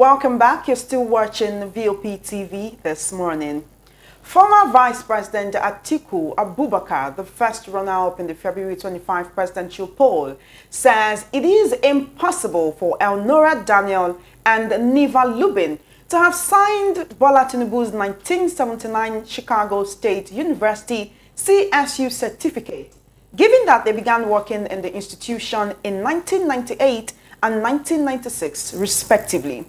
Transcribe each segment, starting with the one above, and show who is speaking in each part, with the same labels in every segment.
Speaker 1: Welcome back. You're still watching VOP TV this morning. Former Vice President Atiku Abubakar, the first runner-up in the February 25 presidential poll, says it is impossible for Elnora Daniel and Neva Lubin to have signed Bola Tinubu's 1979 Chicago State University CSU certificate, given that they began working in the institution in 1998 and 1996, respectively.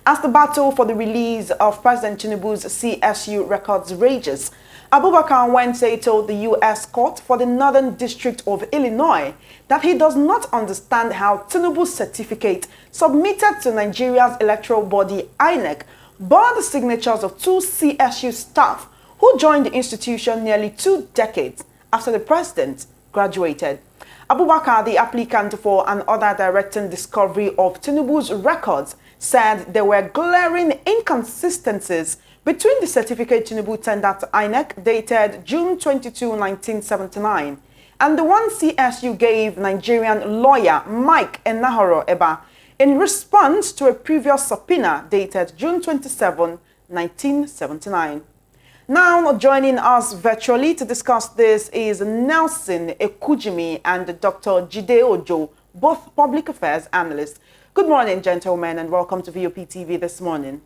Speaker 1: As the battle for the release of President Tinubu's CSU records rages, Abubakar Wednesday told the U.S. Court for the Northern District of Illinois that he does not understand how Tinubu's certificate submitted to Nigeria's electoral body INEC bore the signatures of two CSU staff who joined the institution nearly 2 decades after the president graduated. Abubakar, the applicant for an order directing discovery of Tinubu's records, said there were glaring inconsistencies between the certificate Tinubu tendered to INEC dated June 22, 1979, and the one CSU gave Nigerian lawyer Mike Enahoro Eba in response to a previous subpoena dated June 27, 1979. Now joining us virtually to discuss this is Nelson Ekujimi and Dr. Jide Ojo, both public affairs analysts. Good morning, gentlemen, and welcome to VOP TV this morning.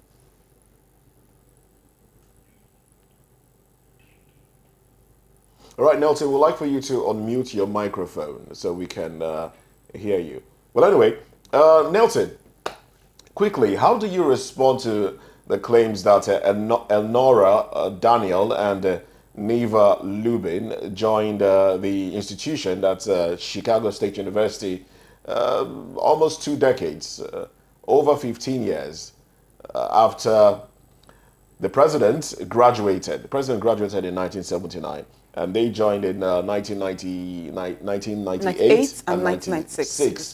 Speaker 2: All right, Nelson, we'd like for you to unmute your microphone so we can hear you. Well, anyway, Nelson, quickly, how do you respond to the claims that Elnora Daniel and Neva Lubin joined the institution, that's Chicago State University, almost 2 decades, over 15 years after the president graduated. The president graduated in 1979, and they joined in 1998 and 1996,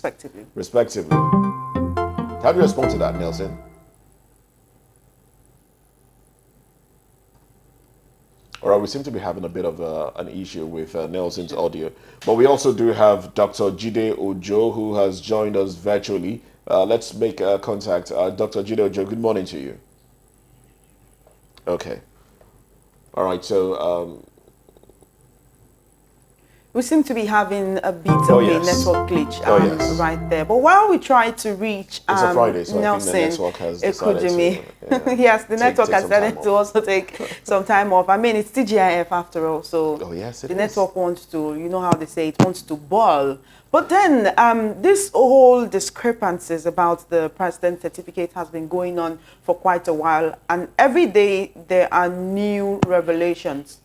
Speaker 2: respectively. How do you respond to that, Nelson? All right, we seem to be having a bit of an issue with Nelson's audio. But we also do have Dr. Jide Ojo, who has joined us virtually. Let's make contact. Dr. Jide Ojo, good morning to you. Okay. All right, so...
Speaker 1: we seem to be having a bit of a network glitch right there. But while we try to reach
Speaker 2: it's a Friday, so
Speaker 1: Nelson
Speaker 2: I think the network has decided to,
Speaker 1: yes, the network has decided to also take some time off. I mean, it's TGIF after all, so the network wants to, you know how they say, it wants to ball. But then this whole discrepancies about the president's certificate has been going on for quite a while, and every day there are new revelations.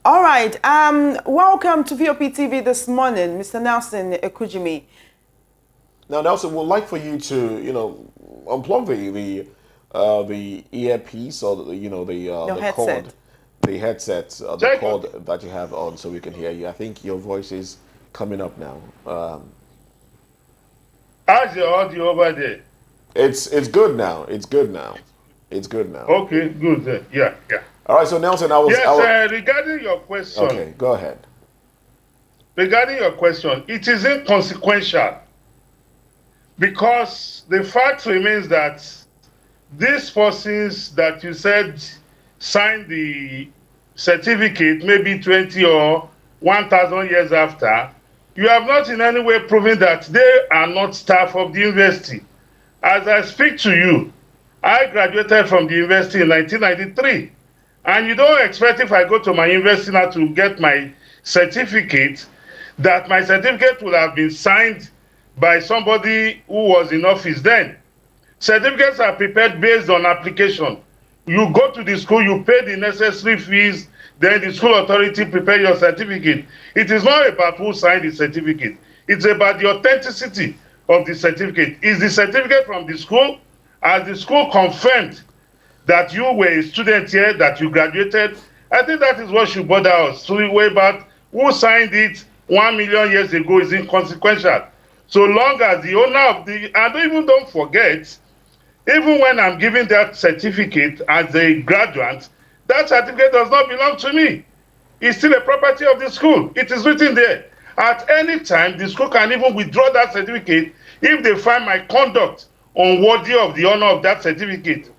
Speaker 1: All right. Welcome to VOP TV this morning, Mr. Nelson Ekujimi.
Speaker 2: Now, Nelson, we'd like for you to, unplug the earpiece or the cord, the headset, the cord that you have on, so we can hear you. I think your voice is coming up now.
Speaker 3: How's your audio over there?
Speaker 2: It's good now. It's good now. It's good now.
Speaker 3: Okay, good then. Yeah.
Speaker 2: All right, so Nelson,
Speaker 3: regarding your question.
Speaker 2: Okay, go ahead.
Speaker 3: Regarding your question, it is inconsequential because the fact remains that these forces that you said signed the certificate maybe 20 or 1,000 years after, you have not in any way proven that they are not staff of the university. As I speak to you, I graduated from the university in 1993. And you don't expect if I go to my university now to get my certificate, that my certificate will have been signed by somebody who was in office then. Certificates are prepared based on application. You go to the school, you pay the necessary fees, then the school authority prepare your certificate. It is not about who signed the certificate. It's about the authenticity of the certificate. Is the certificate from the school? Has the school confirmed that you were a student here, that you graduated? I think that is what should bother us. So way back, who signed it 1 million years ago is inconsequential. So long as the owner of the, don't forget, even when I'm giving that certificate as a graduate, that certificate does not belong to me. It's still a property of the school. It is written there. At any time, the school can even withdraw that certificate if they find my conduct unworthy of the honor of that certificate.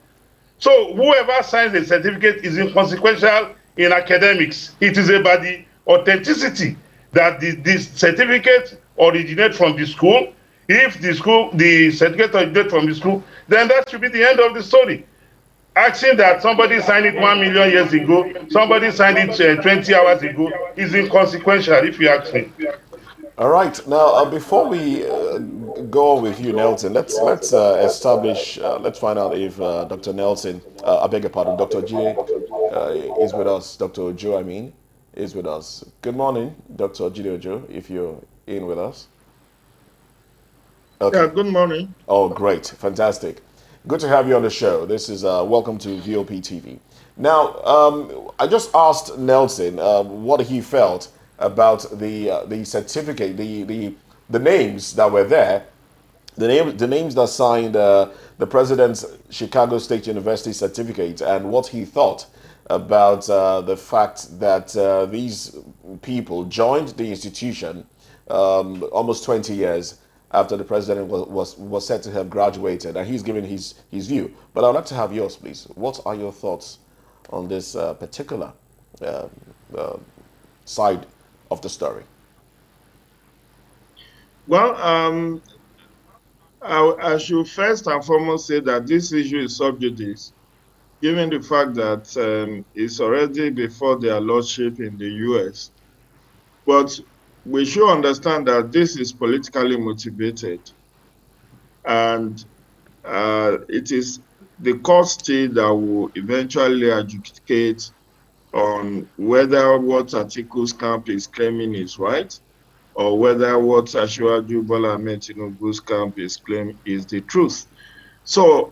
Speaker 3: So whoever signs the certificate is inconsequential in academics. It is about the authenticity that this certificate originates from the school. If the certificate originates from the school, then that should be the end of the story. Asking that somebody signed it 1 million years ago, somebody signed it 20 hours ago, is inconsequential, if you ask me.
Speaker 2: All right. Now, before we go on with you, Nelson, let's establish. Let's find out if Dr. Nelson, I beg your pardon, Dr. J, is with us. Dr. Ojo, I mean, is with us. Good morning, Dr. Jide Ojo, if you're in with us.
Speaker 4: Yeah,
Speaker 2: Okay.
Speaker 4: good morning.
Speaker 2: Oh, great. Fantastic. Good to have you on the show. This is welcome to VOP TV. Now, I just asked Nelson what he felt about the certificate, the names that were there, the names that signed the president's Chicago State University certificate, and what he thought about the fact that these people joined the institution almost 20 years after the president was said to have graduated, and he's given his view. But I'd like to have yours, please. What are your thoughts on this particular uh, uh, side of the story?
Speaker 4: Well, I should first and foremost say that this issue is sub judice, given the fact that it's already before their lordship in the US. But we should understand that this is politically motivated, and it is the court state that will eventually adjudicate on whether what Atiku's camp is claiming is right, or whether what Asiwaju Bola Ahmed Tinubu's camp is claiming is the truth. So,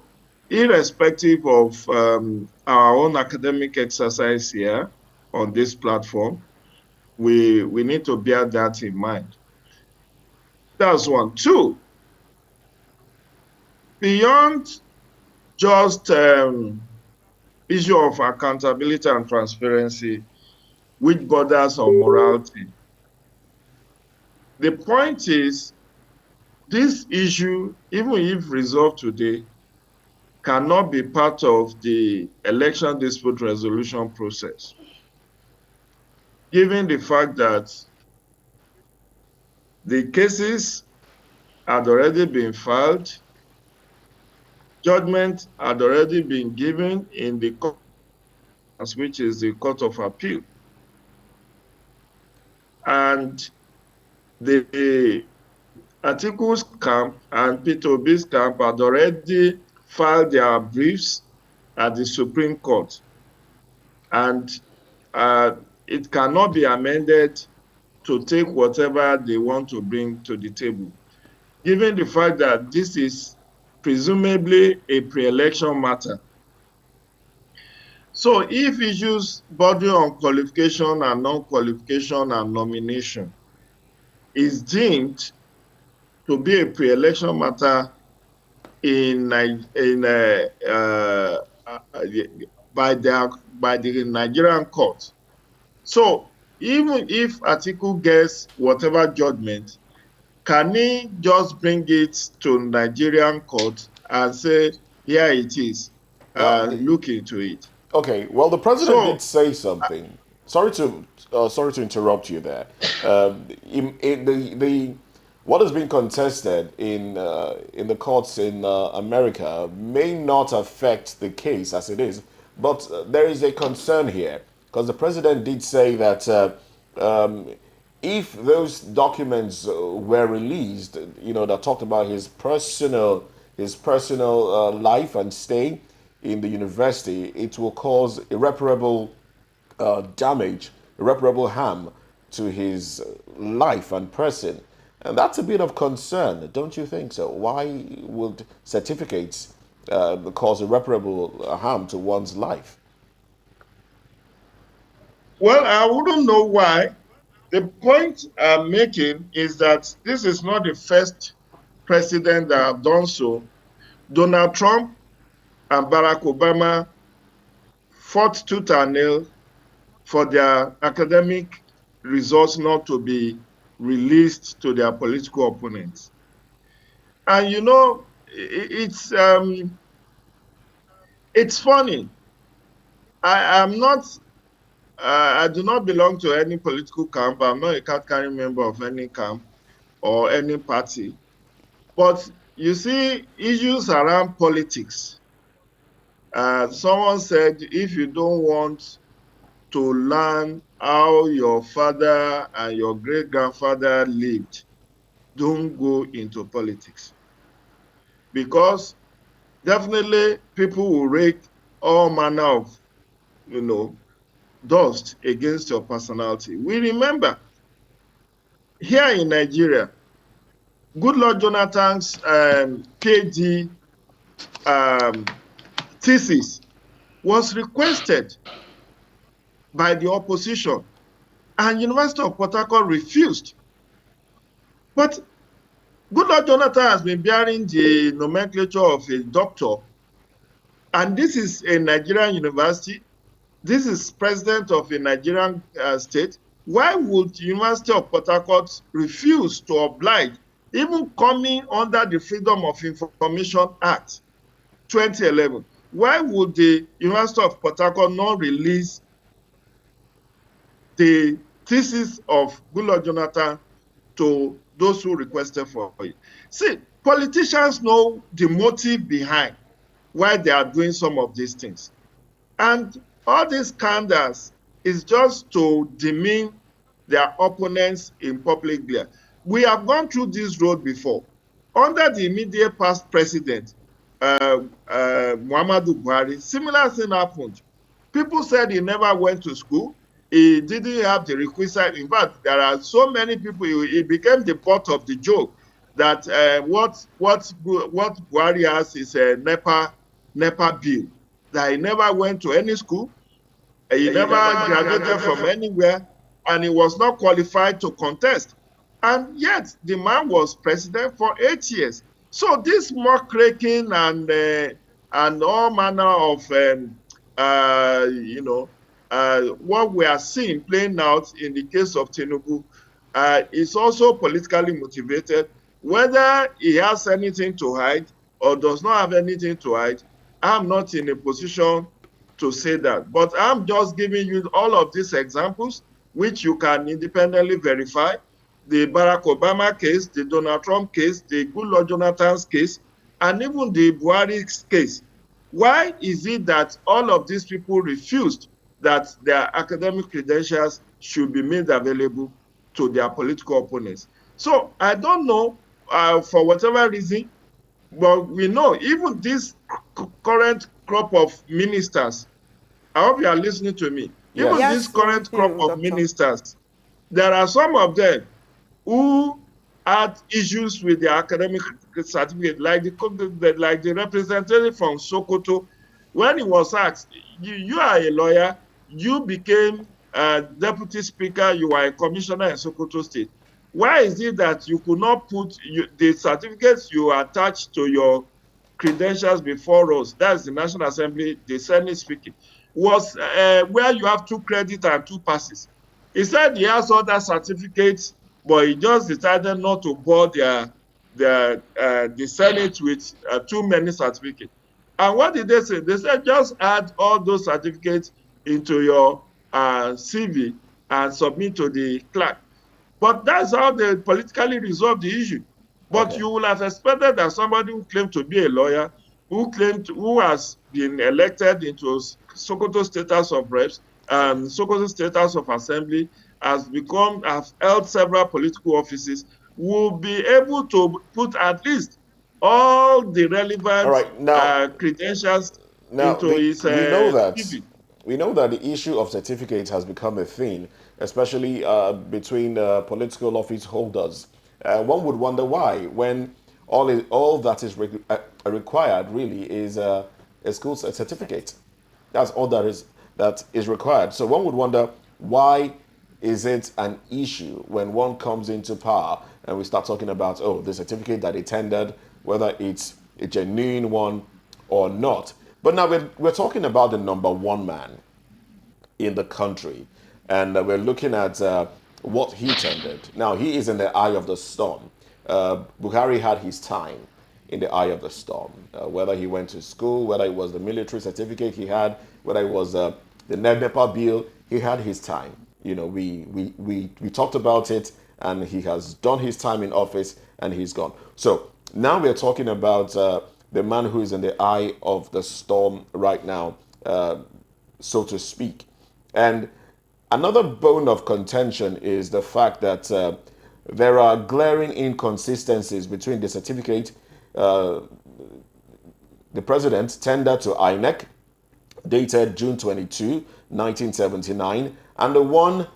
Speaker 4: irrespective of our own academic exercise here on this platform, we need to bear that in mind. That's one. Two, beyond just issue of accountability and transparency, which borders on morality, the point is this issue, even if resolved today, cannot be part of the election dispute resolution process, given the fact that the cases had already been filed, judgment had already been given in the court, which is the Court of Appeal. And the Atiku's camp and Tinubu'S camp had already filed their briefs at the Supreme Court. And it cannot be amended to take whatever they want to bring to the table, given the fact that this is presumably a pre-election matter. So if issues bordering on qualification and non-qualification and nomination is deemed to be a pre-election matter by the Nigerian court. So even if Atiku gets whatever judgment, can he just bring it to Nigerian court and say, here it is, look into it?
Speaker 2: Okay, well, the president did say something. Sorry to interrupt you there. What has been contested in the courts in America may not affect the case as it is, but there is a concern here because the president did say that if those documents were released, that talked about his personal life and stay in the university, it will cause irreparable damage, irreparable harm to his life and person. And that's a bit of concern, don't you think so? Why would certificates cause irreparable harm to one's life?
Speaker 4: Well, I wouldn't know why. The point I'm making is that this is not the first president that have done so. Donald Trump and Barack Obama fought tooth and nail for their academic results not to be released to their political opponents. And you know, it's funny. I'm not. I do not belong to any political camp. I'm not a card-carrying member of any camp or any party. But you see, issues around politics. Someone said, if you don't want to learn how your father and your great-grandfather lived, don't go into politics. Because definitely people will rake all manner of, you know, dust against your personality. We remember here in Nigeria, Goodluck Jonathan's KD thesis was requested by the opposition, and University of Port Harcourt refused. But Goodluck Jonathan has been bearing the nomenclature of a doctor, and this is a Nigerian university. This is president of a Nigerian state. Why would the University of Port Harcourt refuse to oblige, even coming under the Freedom of Information Act 2011? Why would the University of Port Harcourt not release the thesis of Goodluck Jonathan to those who requested for it? See, politicians know the motive behind why they are doing some of these things. And all these scandals is just to demean their opponents in public glare. We have gone through this road before. Under the immediate past president, Muhammadu Buhari, similar thing happened. People said he never went to school. He didn't have the requisite. In fact, there are so many people, he became the butt of the joke that what Buhari has is a NEPA bill, that he never went to any school, he never graduated from anywhere, and he was not qualified to contest. And yet, the man was president for 8 years. So this muckraking and all manner of, what we are seeing playing out in the case of Tinubu is also politically motivated. Whether he has anything to hide or does not have anything to hide, I'm not in a position to say that. But I'm just giving you all of these examples, which you can independently verify. The Barack Obama case, the Donald Trump case, the Goodluck Jonathan's case, and even the Buhari's case. Why is it that all of these people refused that their academic credentials should be made available to their political opponents? So I don't know, for whatever reason, but we know even this current crop of ministers, I hope you are listening to me, even this current crop of ministers, there are some of them who had issues with their academic certificate, like the representative from Sokoto. When he was asked, you are a lawyer, you became a deputy speaker, you are a commissioner in Sokoto State. Why is it that you could not put the certificates you attached to your credentials before us, that's the National Assembly, the Senate speaking, was where you have 2 credits and 2 passes? He said he has other certificates, but he just decided not to board the Senate with too many certificates. And what did they say? They said just add all those certificates into your CV and submit to the clerk. But that's how they politically resolve the issue. But you will have expected that somebody who claimed to be a lawyer, who has been elected into Sokoto State House of Reps and Sokoto State House of Assembly, has held several political offices, will be able to put at least all the relevant credentials into his CV.
Speaker 2: We know that the issue of certificates has become a thing, especially between political office holders. One would wonder why, when all that is required really is a school certificate. That's all that is required. So one would wonder, why is it an issue when one comes into power and we start talking about, the certificate that he tendered, whether it's a genuine one or not. But now we're talking about the number one man in the country, and we're looking at what he tendered. Now, he is in the eye of the storm. Buhari had his time. in the eye of the storm. Whether he went to school, whether it was the military certificate he had, whether it was the NEPA bill, he had his time. You know, we talked about it, and he has done his time in office, and he's gone. So now we're talking about the man who is in the eye of the storm right now, so to speak. And another bone of contention is the fact that there are glaring inconsistencies between the certificate the president tendered to INEC, dated June 22, 1979, and the one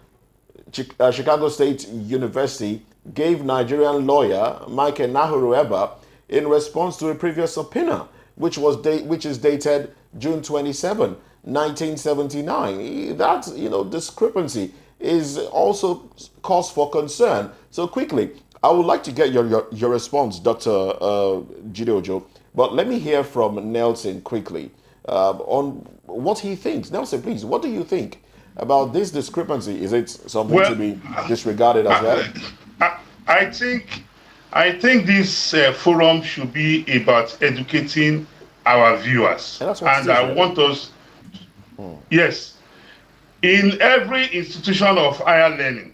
Speaker 2: Chicago State University gave Nigerian lawyer Michael Nahurueba in response to a previous subpoena, which is dated June 27, 1979. That, discrepancy is also cause for concern. So quickly, I would like to get your response, Dr. Jideojo, but let me hear from Nelson quickly on what he thinks. Nelson, please, what do you think about this discrepancy? Is it something to be disregarded as well?
Speaker 3: I think this forum should be about educating our viewers. And I want us, yes, in every institution of higher learning,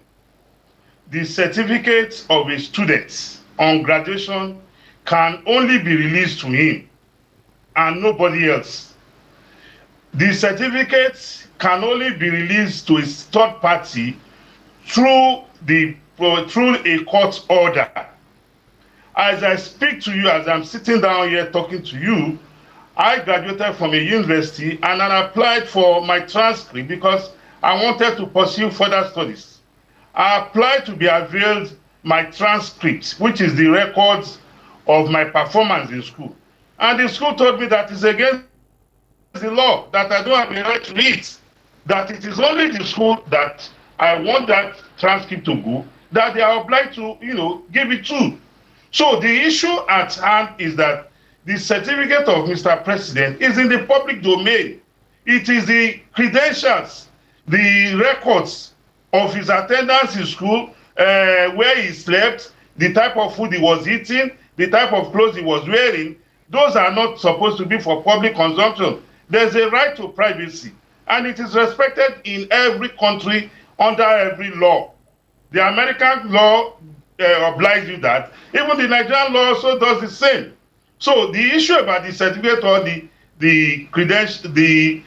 Speaker 3: the certificate of a student on graduation can only be released to him and nobody else. The certificate can only be released to a third party through a court order. As I speak to you, as I'm sitting down here talking to you, I graduated from a university and I applied for my transcript because I wanted to pursue further studies. I applied to be availed my transcript, which is the records of my performance in school. And the school told me that it's against the law, that I don't have the right to it, that it is only the school that I want that transcript to go, that they are obliged to, give it to. So the issue at hand is that the certificate of Mr. President is in the public domain. It is the credentials, the records of his attendance in school, where he slept, the type of food he was eating, the type of clothes he was wearing. Those are not supposed to be for public consumption. There's a right to privacy, and it is respected in every country under every law. The American law obliges you that. Even the Nigerian law also does the same. So the issue about the certificate or the credentials, the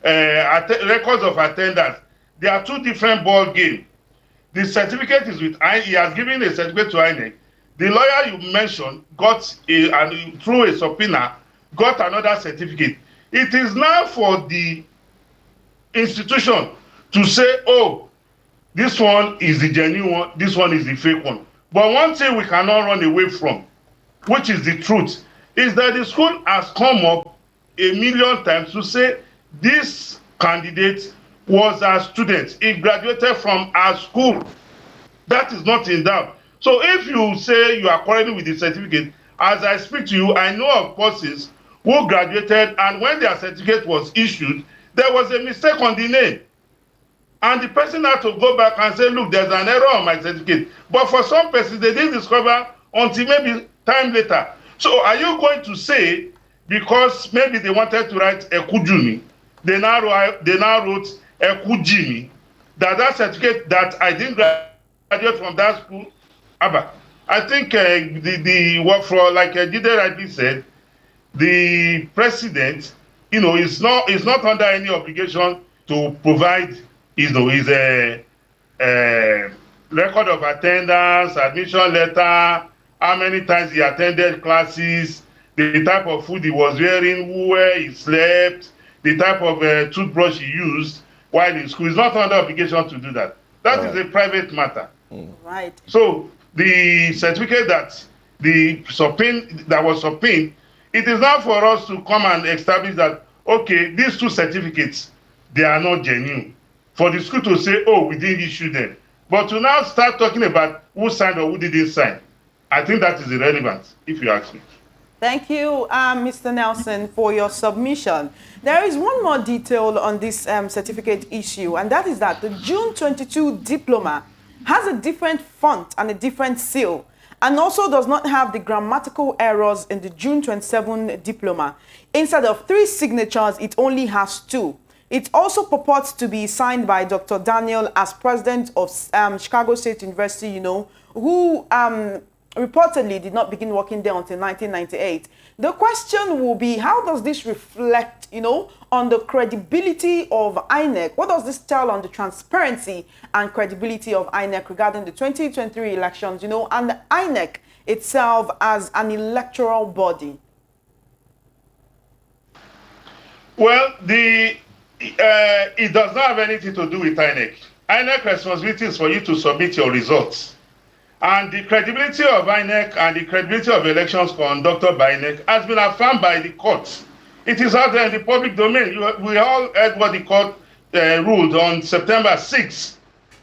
Speaker 3: records of attendance, they are two different ball games. The certificate is with INEC. He has given a certificate to INEC. The lawyer you mentioned got through a subpoena, got another certificate. It is now for the institution to say, oh, this one is the genuine one, this one is the fake one. But one thing we cannot run away from, which is the truth, is that the school has come up a million times to say this candidate was a student. He graduated from our school. That is not in doubt. So if you say you are quarreling with the certificate, as I speak to you, I know of persons who graduated, and when their certificate was issued, there was a mistake on the name. And the person had to go back and say, look, there's an error on my certificate. But for some persons, they didn't discover until maybe time later. So are you going to say, because maybe they wanted to write Ekujumi, they now wrote Ekujimi, that certificate that I didn't graduate from that school? I think the work for, like Jide rightly said, the president, is not under any obligation to provide, his record of attendance, admission letter, how many times he attended classes, the type of food he was wearing, where he slept, the type of toothbrush he used while in school. He's not under obligation to do that. That is a private matter.
Speaker 1: Right.
Speaker 3: So the certificate that was subpoenaed, it is now for us to come and establish that, okay, these two certificates, they are not genuine. For the school to say, oh, we didn't issue them. But to now start talking about who signed or who didn't sign, I think that is irrelevant, if you ask me.
Speaker 1: Thank you, Mr. Nelson, for your submission. There is one more detail on this certificate issue, and that is that the June 22 diploma has a different font and a different seal. and also does not have the grammatical errors in the June 27 diploma. Instead of 3 signatures, it only has 2. It also purports to be signed by Dr. Daniel as president of Chicago State University, who reportedly did not begin working there until 1998. The question will be, how does this reflect, on the credibility of INEC? What does this tell on the transparency and credibility of INEC regarding the 2023 elections, and the INEC itself as an electoral body?
Speaker 3: Well, it does not have anything to do with INEC. INEC responsibility is for you to submit your results. And the credibility of INEC and the credibility of elections conducted by INEC has been affirmed by the courts. It is out there in the public domain. We all heard what the court ruled on September 6th,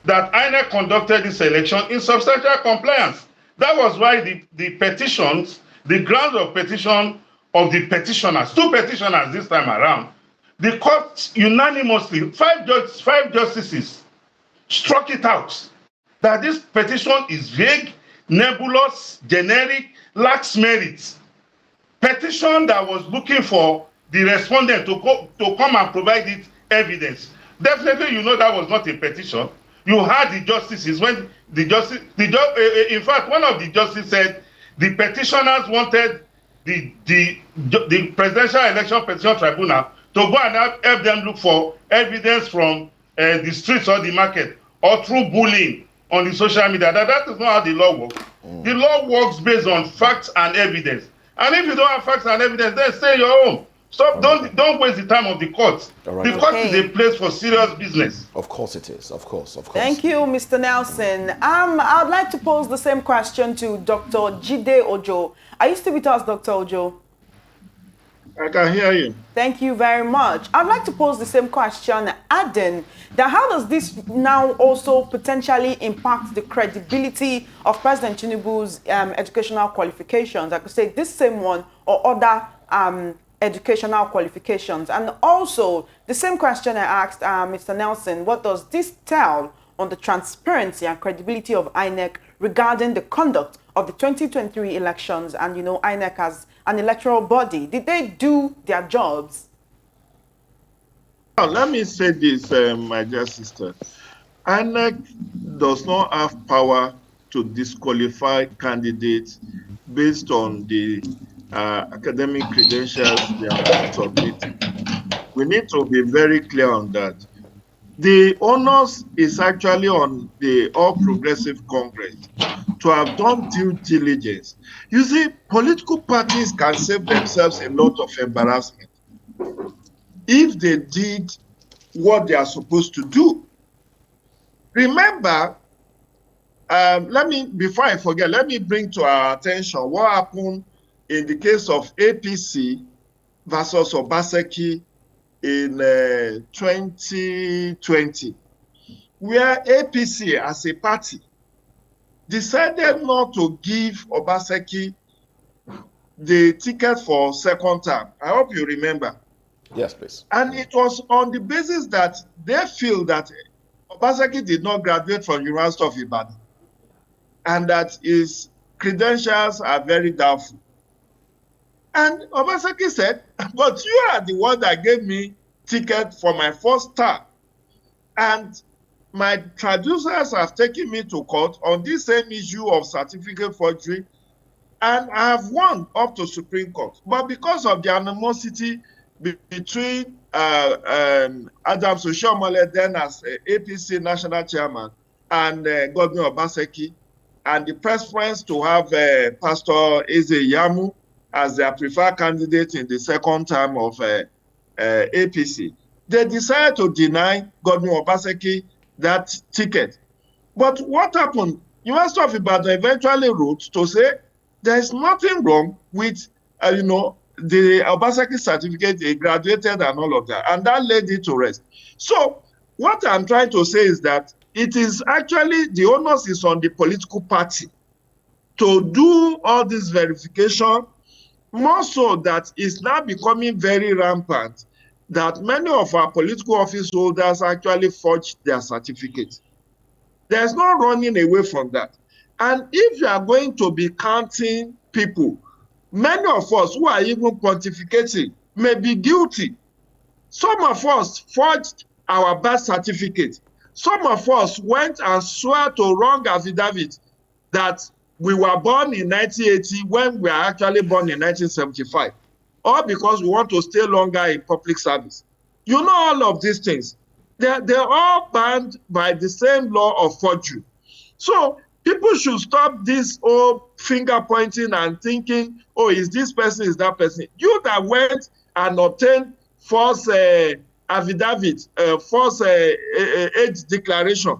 Speaker 3: that INEC conducted this election in substantial compliance. That was why the petitions, the grounds of petition of the petitioners, 2 petitioners this time around, the court unanimously, 5 justices, struck it out that this petition is vague, nebulous, generic, lacks merit. Petition that was looking for the respondent to come and provide it evidence. Definitely, that was not a petition. You had the justices when in fact, one of the justices said the petitioners wanted the Presidential Election Petition Tribunal to go and help them look for evidence from the streets or the market or through bullying on the social media. That is not how the law works. The law works based on facts and evidence. And if you don't have facts and evidence, then stay in your home. Stop. Don't waste the time of the court. Right. The court is a place for serious business.
Speaker 2: Of course it is. Of course.
Speaker 1: Thank you, Mr. Nelson. I'd like to pose the same question to Dr. Jide Ojo. Are you still with us, Dr. Ojo?
Speaker 4: I can hear you.
Speaker 1: Thank you very much. I'd like to pose the same question, adding that how does this now also potentially impact the credibility of President Tinubu's educational qualifications? I could say this same one or other educational qualifications. And also, the same question I asked Mr. Nelson, what does this tell on the transparency and credibility of INEC regarding the conduct of the 2023 elections and, INEC as an electoral body? Did they do their jobs?
Speaker 4: Let me say this, my dear sister. INEC does not have power to disqualify candidates based on the academic credentials they are submitting. We need to be very clear on that. The onus is actually on the All Progressive Congress to have done due diligence. You see, political parties can save themselves a lot of embarrassment if they did what they are supposed to do. Remember, before I forget, let me bring to our attention what happened in the case of APC versus Obaseki in 2020, where APC as a party decided not to give Obaseki the ticket for second term. I hope you remember.
Speaker 2: Yes, please.
Speaker 4: And it was on the basis that they feel that Obaseki did not graduate from University of Ibadan and that his credentials are very doubtful. And Obaseki said, but you are the one that gave me ticket for my first term. And my traducers have taken me to court on this same issue of certificate forgery, and I have won up to Supreme Court. But because of the animosity between Adams Oshiomhole, then as APC national chairman, and Governor Obaseki, and the preference to have Pastor Eze Yamu as their preferred candidate in the second term of APC, they decided to deny Governor Obaseki that ticket. But what happened? University of Ibadan eventually wrote to say there is nothing wrong with, the Obaseki certificate, they graduated and all of that, and that led it to rest. So what I'm trying to say is that it is actually, the onus is on the political party to do all this verification, more so that it's now becoming very rampant that many of our political office holders actually forged their certificates. There's no running away from that. And if you are going to be counting people, many of us who are even pontificating may be guilty. Some of us forged our birth certificate. Some of us went and swore to wrong affidavit that we were born in 1980 when we are actually born in 1975, or because we want to stay longer in public service. You know all of these things. They're all banned by the same law of forgery. So people should stop this whole finger pointing and thinking, oh, is this person, is that person? You that went and obtained false affidavit, false age declaration,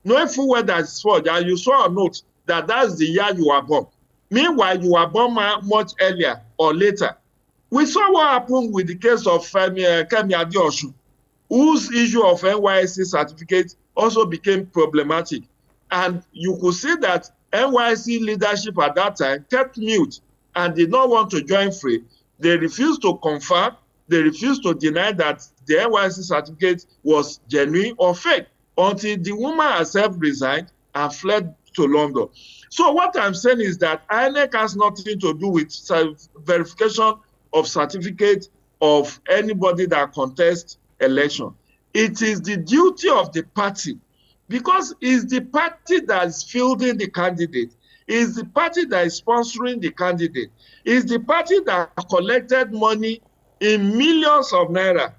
Speaker 4: knowing full well that it's forged, and you saw a note that that's the year you were born. Meanwhile, you were born much earlier or later. We saw what happened with the case of Kemi Adeosun, whose issue of NYSC certificate also became problematic. And you could see that NYSC leadership at that time kept mute and did not want to join free. They refused to confirm, they refused to deny that the NYSC certificate was genuine or fake until the woman herself resigned and fled to London. So what I'm saying is that INEC has nothing to do with verification of certificate of anybody that contests election. It is the duty of the party, because it's the party that is fielding the candidate, it's the party that is sponsoring the candidate, it's the party that collected money in millions of naira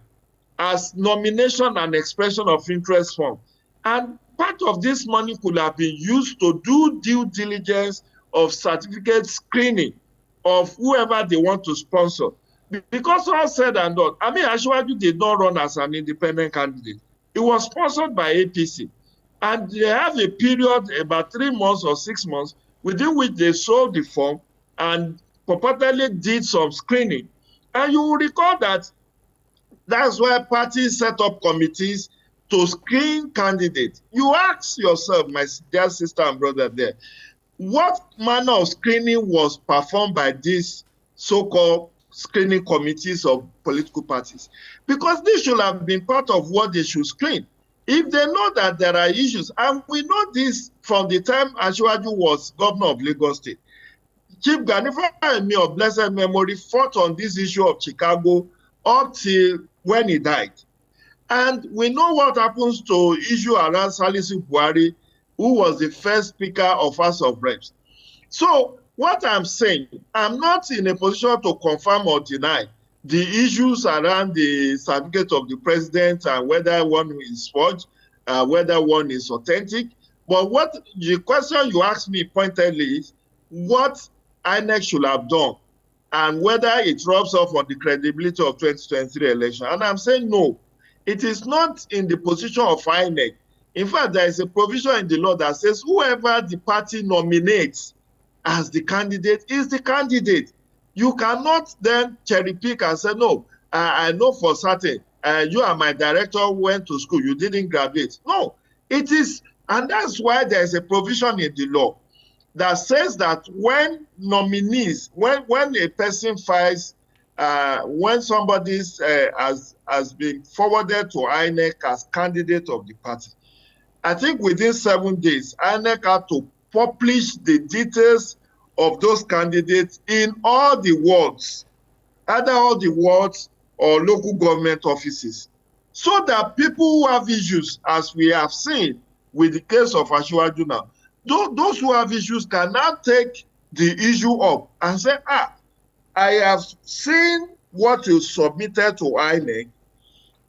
Speaker 4: as nomination and expression of interest fund. And part of this money could have been used to do due diligence of certificate screening of whoever they want to sponsor. Because all said and done, I mean, Asiwaju did not run as an independent candidate. It was sponsored by APC. And they have a period, about 3 months or 6 months, within which they sold the form and purportedly did some screening. And you will recall that that's why parties set up committees to screen candidates. You ask yourself, my dear sister and brother there, what manner of screening was performed by these so-called screening committees of political parties? Because this should have been part of what they should screen. If they know that there are issues, and we know this from the time Asiwaju was governor of Lagos State, Chief Ganifa Emi of blessed memory fought on this issue of Chicago up till when he died. And we know what happens to issue around Salisu Buhari, who was the first Speaker of House of Reps. So what I'm saying, I'm not in a position to confirm or deny the issues around the certificate of the president and whether one is forged, whether one is authentic. But what the question you asked me pointedly is what INEC should have done and whether it rubs off on the credibility of 2023 election. And I'm saying no, it is not in the position of INEC. In fact, there is a provision in the law that says whoever the party nominates as the candidate is the candidate. You cannot then cherry pick and say, no, I know for certain, you are my director who went to school, you didn't graduate. No, it is, and that's why there is a provision in the law that says that when nominees, when a person files, when somebody has been forwarded to INEC as candidate of the party, I think within 7 days, INEC had to publish the details of those candidates in all the wards, either all the wards or local government offices, so that people who have issues, as we have seen with the case of Asiwaju now, those who have issues can now take the issue up and say, I have seen what you submitted to INEC,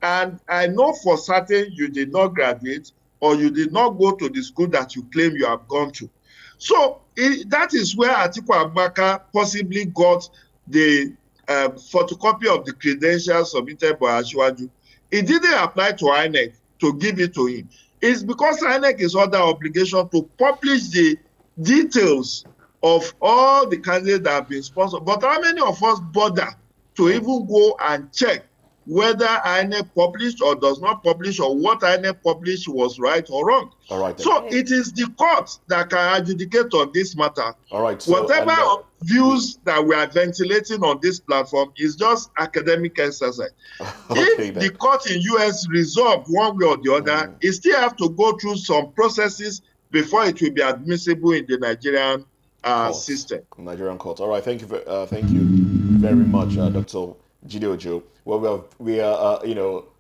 Speaker 4: and I know for certain you did not graduate or you did not go to the school that you claim you have gone to. So that is where Atiku Abubakar possibly got the photocopy of the credentials submitted by Asiwaju. It didn't apply to INEC to give it to him. It's because INEC is under obligation to publish the details of all the candidates that have been sponsored. But how many of us bother to even go and check whether INEC published or does not publish, or what INEC published was right or wrong?
Speaker 2: All right. Then.
Speaker 4: So it is the court that can adjudicate on this matter.
Speaker 2: All right. So,
Speaker 4: whatever views that we are ventilating on this platform is just academic exercise. If the court in US resolve one way or the other, it still have to go through some processes before it will be admissible in the Nigerian
Speaker 2: Courts,
Speaker 4: system.
Speaker 2: Nigerian courts. All right, thank you very much, Dr. Gideojo. Well, we are,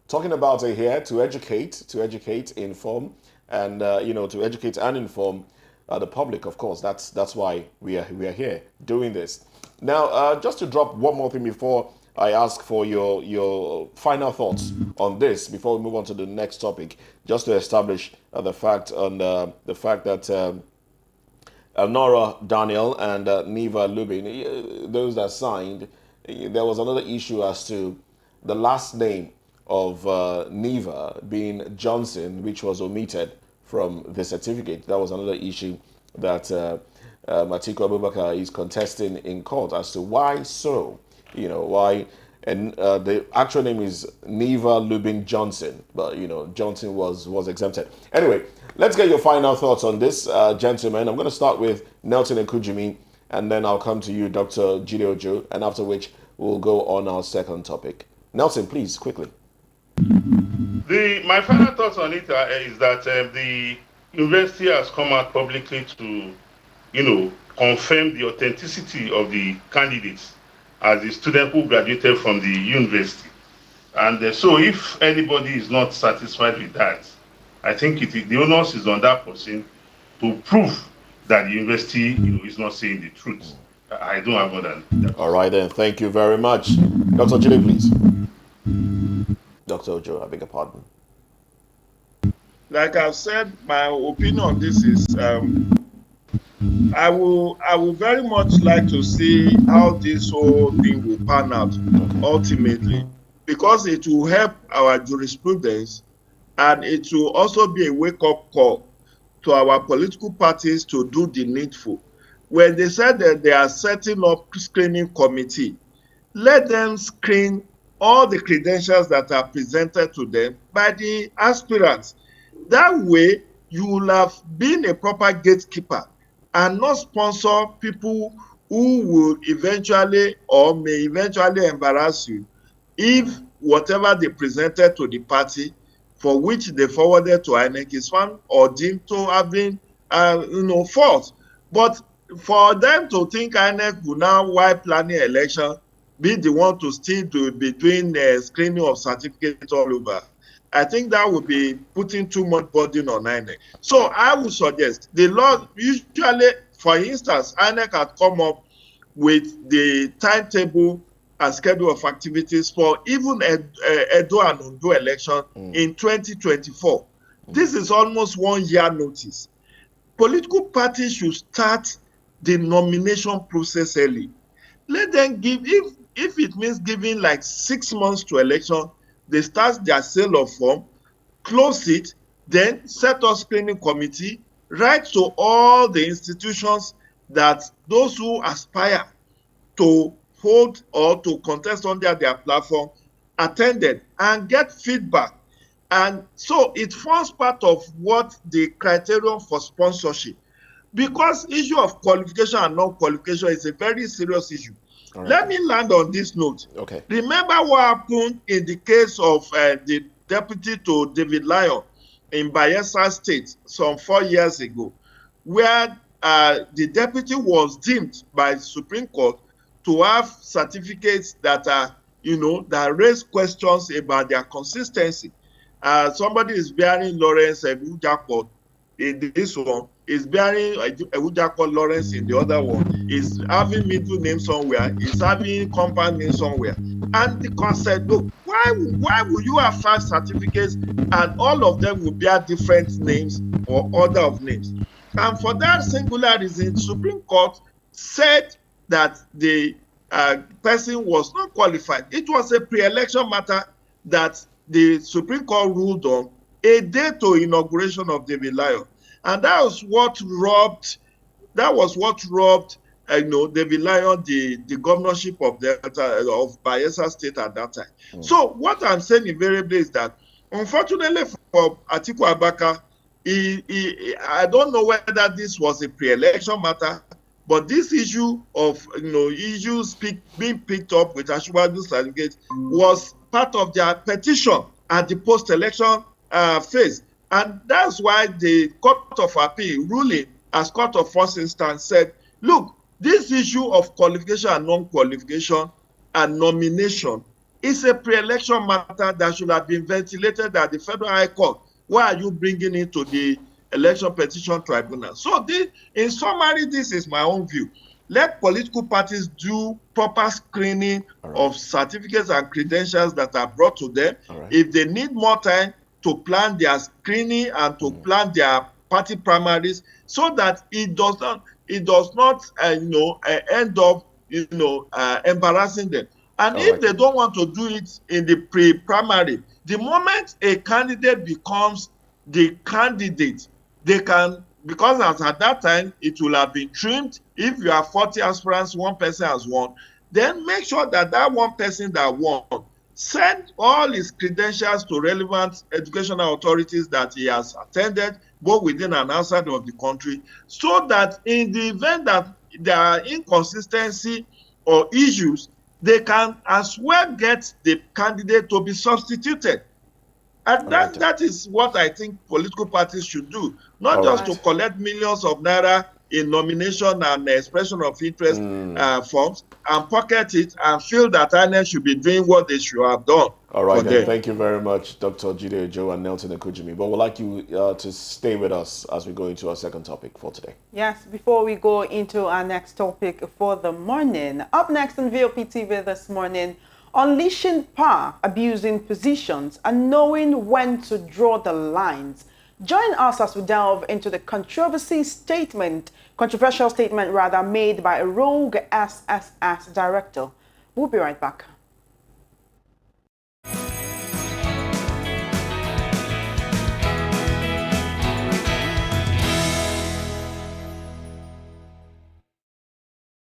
Speaker 2: talking about it here to educate, inform, and to educate and inform the public. Of course, that's why we are here doing this. Now, just to drop one more thing before I ask for your final thoughts on this, before we move on to the next topic, just to establish the fact that. Nora Daniel and Neva Lubin, those that signed, there was another issue as to the last name of Neva being Johnson, which was omitted from the certificate. That was another issue that Atiku Abubakar is contesting in court as to why so. Why. And the actual name is Neva Lubin Johnson, but Johnson was exempted. Anyway, let's get your final thoughts on this, gentlemen. I'm going to start with Nelson and Kujimi, and then I'll come to you, Dr. Gideojo, and after which we'll go on our second topic. Nelson, please, quickly.
Speaker 3: My final thoughts on it is that the university has come out publicly to, confirm the authenticity of the candidates as the student who graduated from the university. And so if anybody is not satisfied with that, I think the onus is on that person to prove that the university is not saying the truth. I don't have more than that.
Speaker 2: All right, then. Thank you very much. Dr. Jide, please. Dr. Ojo, I beg your pardon.
Speaker 4: Like I've said, my opinion on this is I would very much like to see how this whole thing will pan out ultimately, because it will help our jurisprudence and it will also be a wake-up call to our political parties to do the needful. When they said that they are setting up screening committee, let them screen all the credentials that are presented to them by the aspirants. That way, you will have been a proper gatekeeper and not sponsor people who will eventually or may eventually embarrass you if whatever they presented to the party for which they forwarded to INEC is found or deemed to have been false. But for them to think INEC will now, while planning election, be the one to still do between screening of certificates all over, I think that would be putting too much burden on INEC. So I would suggest the law, usually, for instance, INEC had come up with the timetable and schedule of activities for even Edo and Ondo election in 2024. This is almost 1 year notice. Political parties should start the nomination process early. Let them give, if it means giving like 6 months to election, they start their sale of form, close it, then set up screening committee, write to all the institutions that those who aspire to hold or to contest under their platform attended and get feedback. And so it forms part of what the criterion for sponsorship, because issue of qualification and non-qualification is a very serious issue. Right. Let me land on this note.
Speaker 2: Okay.
Speaker 4: Remember what happened in the case of the deputy to David Lyon in Bayelsa State some 4 years ago, where the deputy was deemed by the Supreme Court to have certificates that are, that raise questions about their consistency. Somebody is bearing Lawrence Ebujakot in this one, is bearing Ebujakot Lawrence in the other one, is having middle name somewhere, is having compound name somewhere. And the court said, look, why would you have 5 certificates and all of them will bear different names or order of names? And for that singular reason, Supreme Court said that the person was not qualified. It was a pre-election matter that the Supreme Court ruled on a day to inauguration of David Lyon. And that was what robbed David Lyon the governorship of Bayelsa State at that time. So what I'm saying invariably is that, unfortunately for Atiku Abubakar, I don't know whether this was a pre-election matter, but this issue of issues being picked up with Ashwadu's certificate was part of their petition at the post-election phase. And that's why the Court of Appeal ruling as Court of First Instance said, look, this issue of qualification and non-qualification and nomination is a pre-election matter that should have been ventilated at the Federal High Court. Why are you bringing it to the Election Petition Tribunal? So in summary, this is my own view. Let political parties do proper screening of certificates and credentials that are brought to them. If they need more time to plan their screening and to plan their party primaries, so that it does not end up embarrassing them. And if they don't want to do it in the pre-primary, the moment a candidate becomes the candidate, they can, because at that time it will have been trimmed. If you have 40 aspirants, one person has won, then make sure that that one person that won send all his credentials to relevant educational authorities that he has attended, both within and outside of the country, so that in the event that there are inconsistency or issues, they can as well get the candidate to be substituted. And that is what I think political parties should do, not just to collect millions of naira in nomination and expression of interest forms and pocket it and feel that INEC should be doing what they should have done.
Speaker 2: All right, then. Thank you very much, Dr. Jide Joe and Nelson Ekujimi. But we'd like you to stay with us as we go into our second topic for today.
Speaker 1: Yes, before we go into our next topic for the morning. Up next on VOP TV this morning, unleashing power, abusing positions, and knowing when to draw the lines. Join us as we delve into the controversial statement made by a rogue SSS director. We'll be right back.